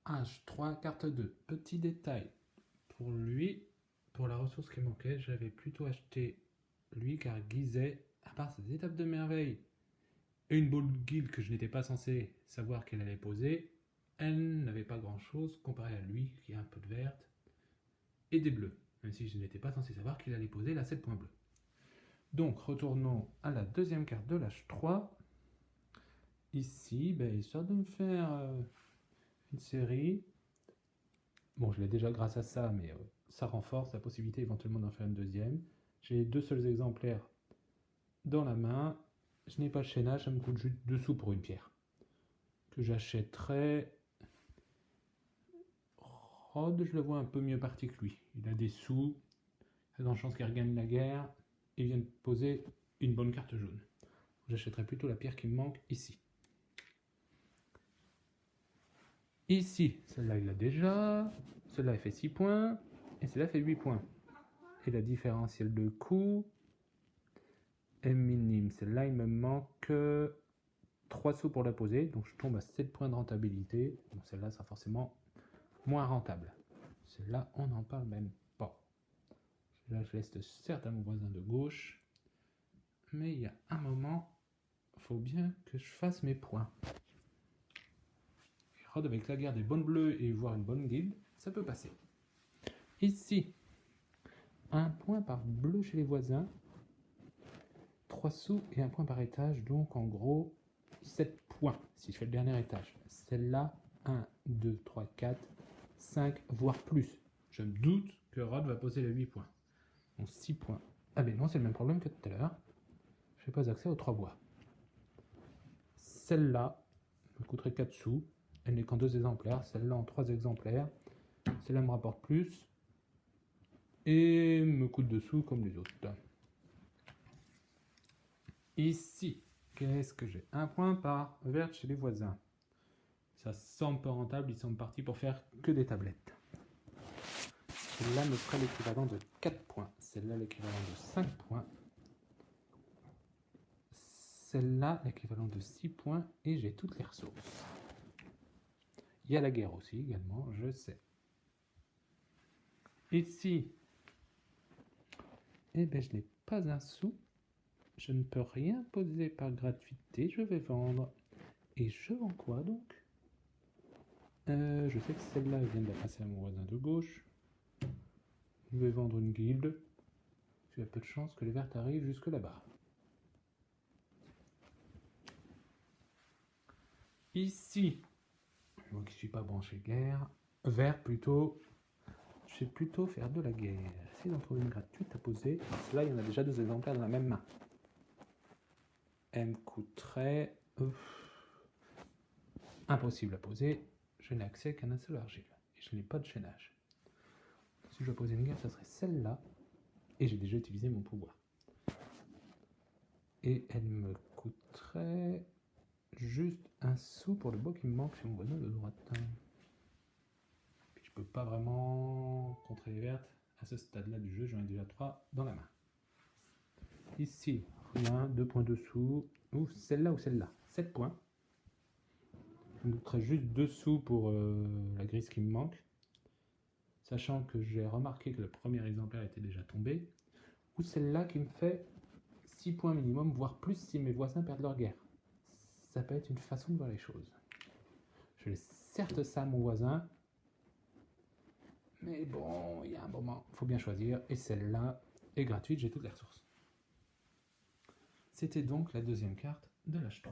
H3, carte 2. Petit détail. Pour lui, pour la ressource qui manquait, j'avais plutôt acheté lui car Guizet, à part ses étapes de merveille et une boule guild que je n'étais pas censé savoir qu'elle allait poser, elle n'avait pas grand chose comparé à lui qui a un peu de verte et des bleus, même si je n'étais pas censé savoir qu'il allait poser la 7 points bleus. Donc retournons à la deuxième carte de l'H3. Ici, histoire de me faire une série. Bon, je l'ai déjà grâce à ça, mais ça renforce la possibilité éventuellement d'en faire une deuxième. J'ai les 2 seuls exemplaires dans la main. Je n'ai pas de chaînage, ça me coûte juste 2 sous pour une pierre. Que j'achèterai. Rod, je le vois un peu mieux parti que lui. Il a des sous, il a de chance qu'il regagne la guerre, et vient de poser une bonne carte jaune. J'achèterai plutôt la pierre qui me manque ici. Ici, celle-là il l'a déjà, celle-là elle fait 6 points, et celle-là fait 8 points. Et la différentielle de coût est minime. Celle-là il me manque 3 sous pour la poser, donc je tombe à 7 points de rentabilité. Donc celle-là sera forcément moins rentable. Celle-là on n'en parle même pas. Là je laisse certes à mon voisin de gauche, mais il y a un moment, il faut bien que je fasse mes points. Rod avec la guerre des bonnes bleues et voir une bonne guilde, ça peut passer. Ici, un point par bleu chez les voisins, 3 sous et un point par étage, donc en gros 7 points si je fais le dernier étage. Celle-là, 1, 2, 3, 4, 5, voire plus. Je me doute que Rod va poser les 8 points. Donc 6 points. Ah ben non, c'est le même problème que tout à l'heure. Je n'ai pas accès aux 3 bois. Celle-là me coûterait 4 sous. Elle n'est qu'en 2 exemplaires. Celle-là en 3 exemplaires. Celle-là me rapporte plus. Et me coûte 2 sous comme les autres. Ici, qu'est-ce que j'ai? Un point par verte chez les voisins. Ça semble pas rentable. Ils sont partis pour faire que des tablettes. Celle-là me ferait l'équivalent de 4 points. Celle-là l'équivalent de 5 points. Celle-là l'équivalent de 6 points. Et j'ai toutes les ressources. Il y a la guerre aussi également, je sais. Ici, eh bien je n'ai pas un sou. Je ne peux rien poser par gratuité. Je vais vendre. Et je vends quoi donc? Je sais que celle-là vient de la passer à mon voisin de gauche. Je vais vendre une guilde. Il y a peu de chance que les vertes arrivent jusque là-bas. Ici, moi qui ne suis pas branché guerre, vert plutôt, je vais plutôt faire de la guerre. Essayer d'en trouver une gratuite à poser. Là, il y en a déjà 2 exemplaires dans la même main. Elle me coûterait impossible à poser. Je n'ai accès qu'à un seul argile. Et je n'ai pas de chaînage. Si je dois poser une guerre, ça serait celle-là. Et j'ai déjà utilisé mon pouvoir. Et elle me coûterait juste 1 sou pour le bois qui me manque chez mon voisin de droite. Puis je peux pas vraiment contrer les vertes. À ce stade-là du jeu, j'en ai déjà 3 dans la main. Ici, rien, 2 points dessous. Ou celle-là ou celle-là. 7 points. Je me coûterait juste 2 sous pour la grise qui me manque. Sachant que j'ai remarqué que le premier exemplaire était déjà tombé. Ou celle-là qui me fait 6 points minimum, voire plus si mes voisins perdent leur guerre. Ça peut être une façon de voir les choses. Je laisse certes ça à mon voisin. Mais bon, il y a un moment, il faut bien choisir. Et celle-là est gratuite, j'ai toutes les ressources. C'était donc la deuxième carte de l'H3.